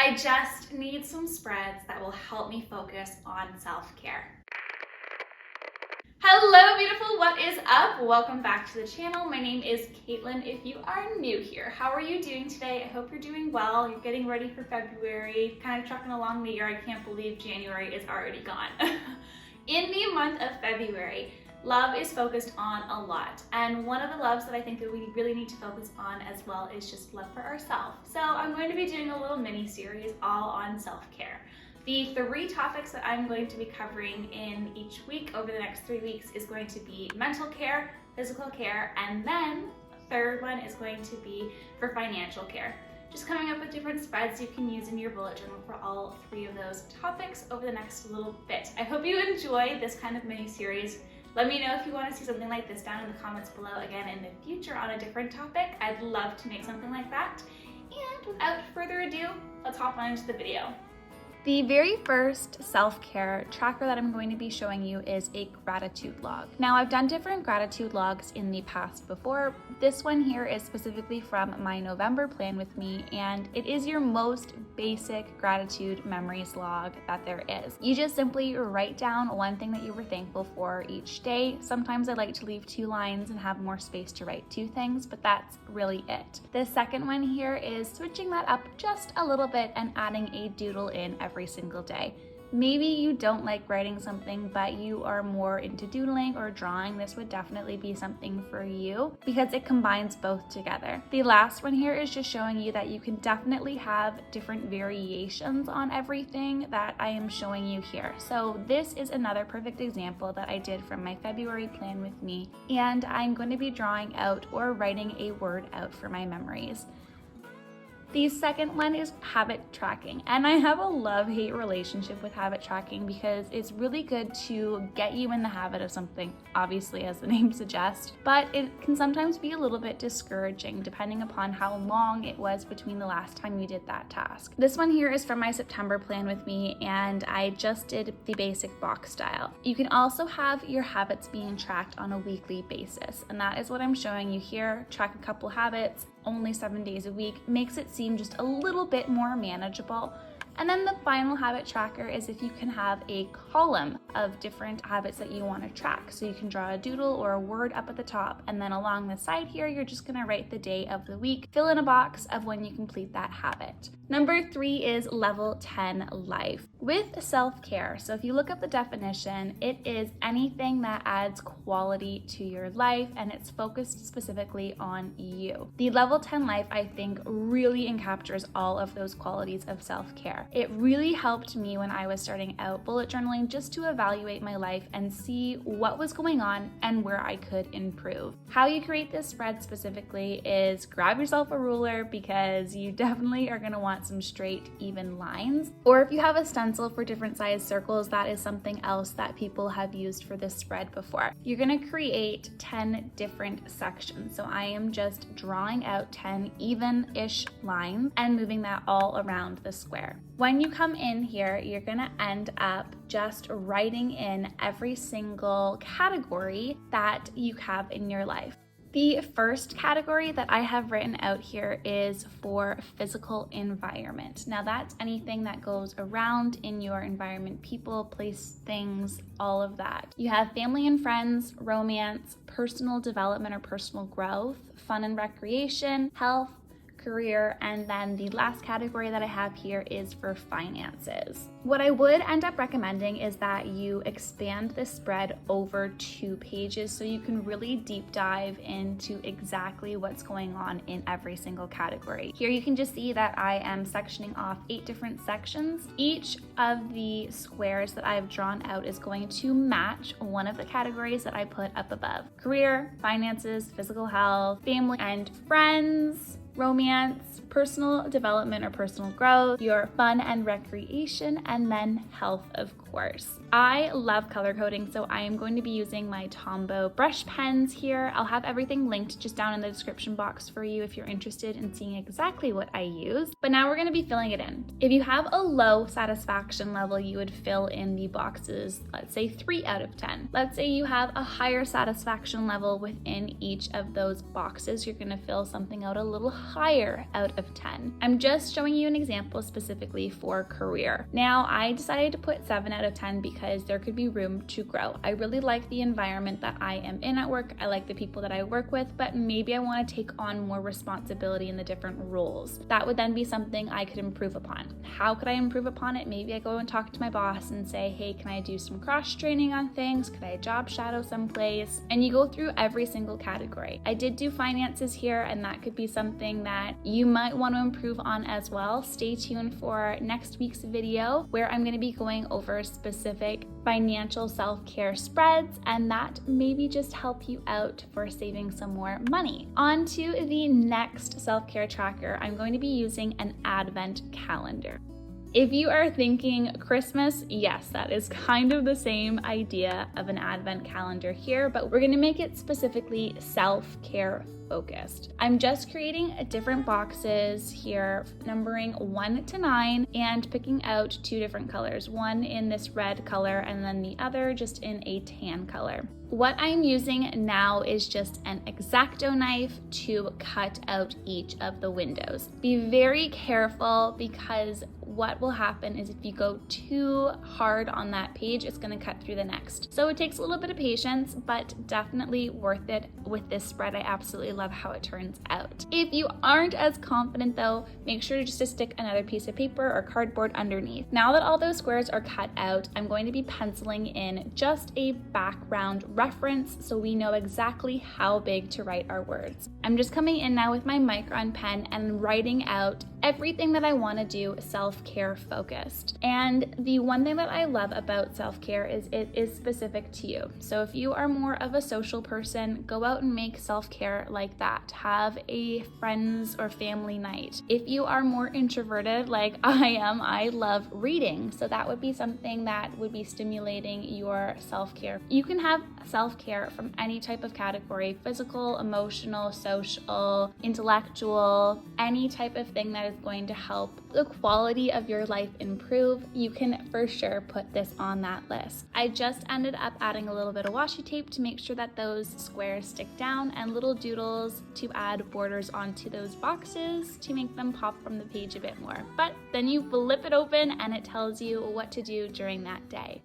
I just need some spreads that will help me focus on self-care. Hello beautiful, what is up? Welcome back to the channel. My name is Caitlin if you are new here. How are you doing today? I hope you're doing well. You're getting ready for February, kind of trucking along the year. I can't believe January is already gone. In the month of February, love is focused on a lot. And one of the loves that I think that we really need to focus on as well is just love for ourselves. So I'm going to be doing a little mini series all on self-care. The 3 topics that I'm going to be covering in each week over the next 3 weeks is going to be mental care, physical care, and then the 3rd one is going to be for financial care. Just coming up with different spreads you can use in your bullet journal for all 3 of those topics over the next little bit. I hope you enjoy this kind of mini series. Let me know if you want to see something like this down in the comments below again in the future on a different topic. I'd love to make something like that. And without further ado, let's hop on into the video. The very first self-care tracker that I'm going to be showing you is a gratitude log. Now, I've done different gratitude logs in the past before. This one here is specifically from my November plan with me, and it is your most basic gratitude memories log that there is. You just simply write down one thing that you were thankful for each day. Sometimes I like to leave 2 lines and have more space to write 2 things, but that's really it. The second one here is switching that up just a little bit and adding a doodle in every single day. Maybe you don't like writing something, but you are more into doodling or drawing. This would definitely be something for you because it combines both together. The last one here is just showing you that you can definitely have different variations on everything that I am showing you here. So this is another perfect example that I did from my February plan with me, and I'm going to be drawing out or writing a word out for my memories. The second one is habit tracking, and I have a love-hate relationship with habit tracking because it's really good to get you in the habit of something, obviously as the name suggests, but it can sometimes be a little bit discouraging depending upon how long it was between the last time you did that task. This one here is from my September plan with me, and I just did the basic box style. You can also have your habits being tracked on a weekly basis, and that is what I'm showing you here. Track a couple habits, only 7 days a week, makes it seem just a little bit more manageable. And then the final habit tracker is if you can have a column of different habits that you want to track. So you can draw a doodle or a word up at the top, and then along the side here, you're just going to write the day of the week, fill in a box of when you complete that habit. Number 3 is level 10 life. With self-care, so if you look up the definition, it is anything that adds quality to your life, and it's focused specifically on you. The level 10 life, I think, really encaptures all of those qualities of self-care. It really helped me when I was starting out bullet journaling just to evaluate my life and see what was going on and where I could improve. How you create this spread specifically is grab yourself a ruler because you definitely are going to want some straight, even lines. Or if you have a stencil for different size circles, that is something else that people have used for this spread before. You're going to create 10 different sections. So I am just drawing out 10 even-ish lines and moving that all around the square. When you come in here, you're gonna end up just writing in every single category that you have in your life. The first category that I have written out here is for physical environment. Now that's anything that goes around in your environment, people, place, things, all of that. You have family and friends, romance, personal development or personal growth, fun and recreation, health, career, and then the last category that I have here is for finances. What I would end up recommending is that you expand this spread over 2 pages so you can really deep dive into exactly what's going on in every single category. Here you can just see that I am sectioning off 8 different sections. Each of the squares that I've drawn out is going to match one of the categories that I put up above: career, finances, physical health, family and friends, romance, personal development or personal growth, your fun and recreation, and then health, of course. I love color coding, so I am going to be using my Tombow brush pens here. I'll have everything linked just down in the description box for you if you're interested in seeing exactly what I use. But now we're going to be filling it in. If you have a low satisfaction level, you would fill in the boxes, let's say 3 out of 10. Let's say you have a higher satisfaction level within each of those boxes. You're going to fill something out a little higher out of 10. I'm just showing you an example specifically for career. Now, I decided to put 7 out of 10 because there could be room to grow. I really like the environment that I am in at work. I like the people that I work with, but maybe I want to take on more responsibility in the different roles. That would then be something I could improve upon. How could I improve upon it? Maybe I go and talk to my boss and say, hey, can I do some cross training on things? Could I job shadow someplace? And you go through every single category. I did do finances here, and that could be something that you might want to improve on as well. Stay tuned for next week's video where I'm going to be going over specific financial self-care spreads, and that maybe just help you out for saving some more money. On to the next self-care tracker. I'm going to be using an advent calendar. If you are thinking Christmas, yes, that is kind of the same idea of an advent calendar here, but we're gonna make it specifically self-care focused. I'm just creating different boxes here, numbering 1 to 9 and picking out 2 different colors, one in this red color and then the other just in a tan color. What I'm using now is just an X-Acto knife to cut out each of the windows. Be very careful because what will happen is if you go too hard on that page, it's going to cut through the next. So it takes a little bit of patience, but definitely worth it with this spread. I absolutely love how it turns out. If you aren't as confident though, make sure just to stick another piece of paper or cardboard underneath. Now that all those squares are cut out, I'm going to be penciling in just a background reference so we know exactly how big to write our words. I'm just coming in now with my Micron pen and writing out everything that I want to do self-care focused. And the one thing that I love about self-care is it is specific to you. So if you are more of a social person, go out and make self-care like that. Have a friends or family night. If you are more introverted like I am, I love reading. So that would be something that would be stimulating your self-care. You can have self-care from any type of category: physical, emotional, social, intellectual, any type of thing that is going to help the quality of your life improve. You can for sure put this on that list. I just ended up adding a little bit of washi tape to make sure that those squares stick down and little doodles to add borders onto those boxes to make them pop from the page a bit more. But then you flip it open and it tells you what to do during that day.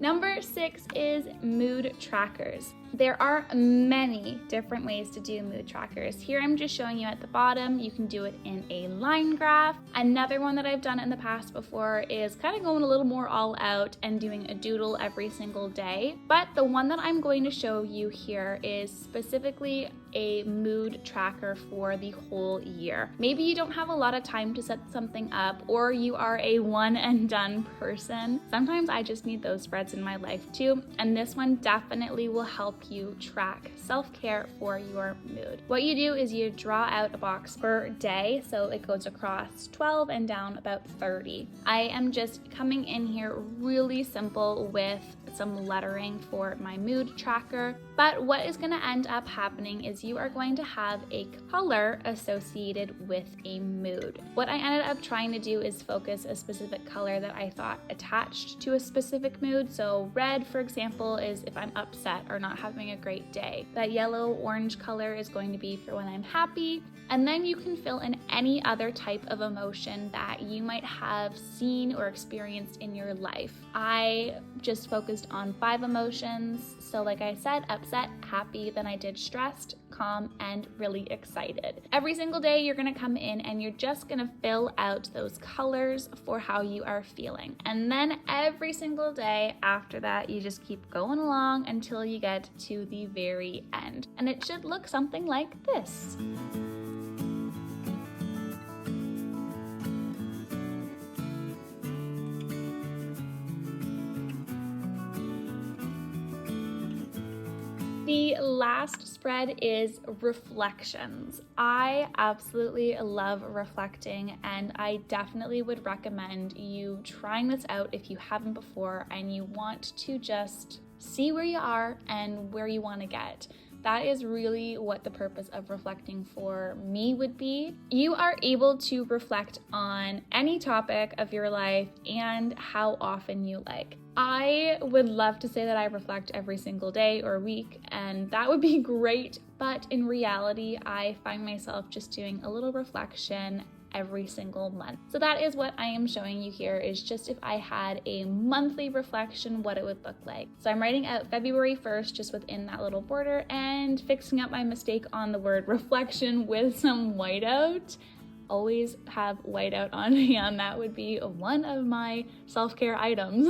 Number 6 is mood trackers. There are many different ways to do mood trackers. Here I'm just showing you at the bottom. You can do it in a line graph. Another one that I've done in the past before is kind of going a little more all out and doing a doodle every single day. But the one that I'm going to show you here is specifically a mood tracker for the whole year. Maybe you don't have a lot of time to set something up, or you are a one and done person. Sometimes I just need those spreads in my life too, and this one definitely will help you track self-care for your mood. What you do is you draw out a box per day, so it goes across 12 and down about 30. I am just coming in here really simple with some lettering for my mood tracker, but what is going to end up happening is you are going to have a color associated with a mood. What I ended up trying to do is focus a specific color that I thought attached to a specific mood. So red, for example, is if I'm upset or not having a great day. That yellow orange color is going to be for when I'm happy. And then you can fill in any other type of emotion that you might have seen or experienced in your life. I just focused on 5 emotions. So like I said, upset, happy, then I did stressed, calm, and really excited. Every single day you're gonna come in and you're just gonna fill out those colors for how you are feeling. And then every single day after that, you just keep going along until you get to the very end. And it should look something like this. The last spread is reflections. I absolutely love reflecting, and I definitely would recommend you trying this out if you haven't before and you want to just see where you are and where you want to get. That is really what the purpose of reflecting for me would be. You are able to reflect on any topic of your life and how often you like. I would love to say that I reflect every single day or week, and that would be great, but in reality, I find myself just doing a little reflection every single month. So that is what I am showing you here, is just if I had a monthly reflection, what it would look like. So I'm writing out February 1st just within that little border and fixing up my mistake on the word reflection with some whiteout. Always have whiteout on hand. That would be one of my self-care items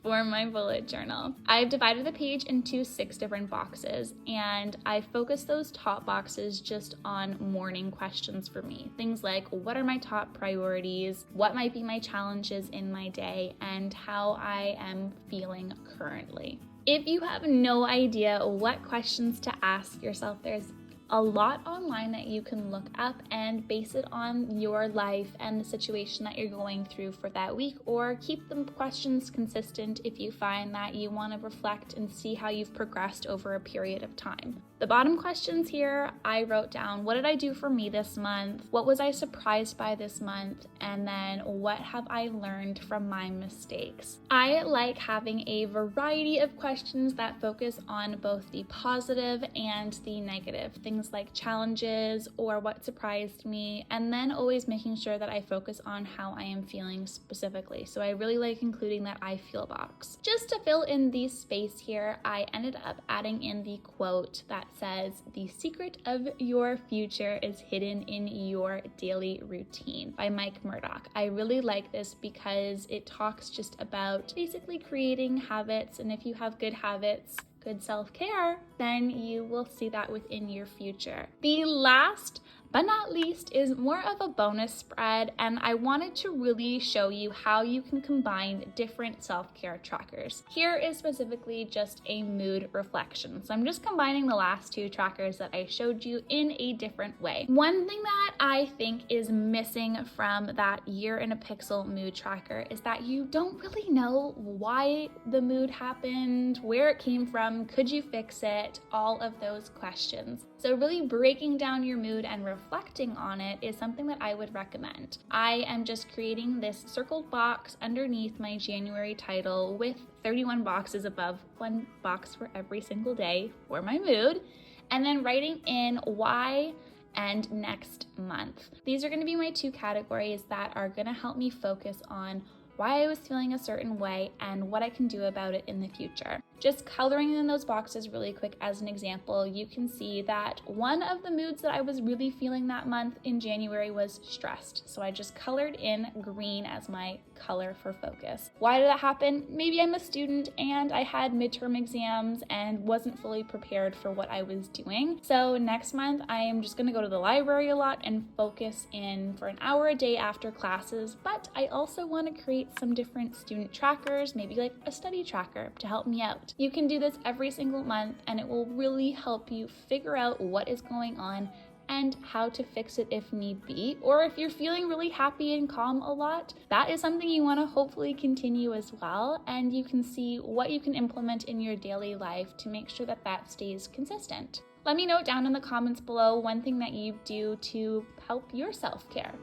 for my bullet journal. I've divided the page into 6 different boxes, and I focus those top boxes just on morning questions for me. Things like, what are my top priorities? What might be my challenges in my day? And how I am feeling currently. If you have no idea what questions to ask yourself, there's a lot online that you can look up and base it on your life and the situation that you're going through for that week, or keep the questions consistent if you find that you want to reflect and see how you've progressed over a period of time. The bottom questions here, I wrote down, what did I do for me this month? What was I surprised by this month? And then what have I learned from my mistakes? I like having a variety of questions that focus on both the positive and the negative, things like challenges or what surprised me, and then always making sure that I focus on how I am feeling specifically. So I really like including that I feel box. Just to fill in the space here, I ended up adding in the quote that says, "The secret of your future is hidden in your daily routine," by Mike Murdoch. I really like this because it talks just about basically creating habits, and if you have good habits, good self-care, then you will see that within your future. The last but not least is more of a bonus spread, and I wanted to really show you how you can combine different self-care trackers. Here is specifically just a mood reflection. So I'm just combining the last 2 trackers that I showed you in a different way. One thing that I think is missing from that year in a pixel mood tracker is that you don't really know why the mood happened, where it came from, could you fix it, all of those questions. So really breaking down your mood and reflecting on it is something that I would recommend. I am just creating this circled box underneath my January title with 31 boxes above, 1 box for every single day for my mood, and then writing in why and next month. These are going to be my 2 categories that are going to help me focus on why I was feeling a certain way and what I can do about it in the future. Just coloring in those boxes really quick as an example, you can see that one of the moods that I was really feeling that month in January was stressed. So I just colored in green as my color for focus. Why did that happen? Maybe I'm a student and I had midterm exams and wasn't fully prepared for what I was doing. So next month, I am just gonna go to the library a lot and focus in for an hour a day after classes, but I also wanna create some different student trackers, maybe like a study tracker to help me out. You can do this every single month and it will really help you figure out what is going on and how to fix it if need be. Or if you're feeling really happy and calm a lot, that is something you want to hopefully continue as well. And you can see what you can implement in your daily life to make sure that that stays consistent. Let me know down in the comments below one thing that you do to help your self-care.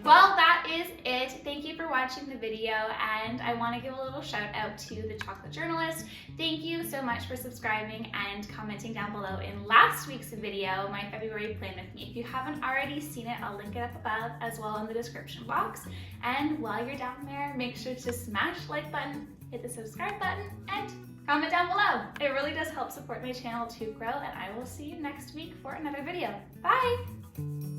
Well, that is it. Thank you for watching the video, and I want to give a little shout out to the Chocolate Journalist. Thank you so much for subscribing and commenting down below in last week's video, my February plan with me. If you haven't already seen it, I'll link it up above as well in the description box. And while you're down there, make sure to smash the like button, hit the subscribe button, and comment down below. It really does help support my channel to grow, and I will see you next week for another video. Bye!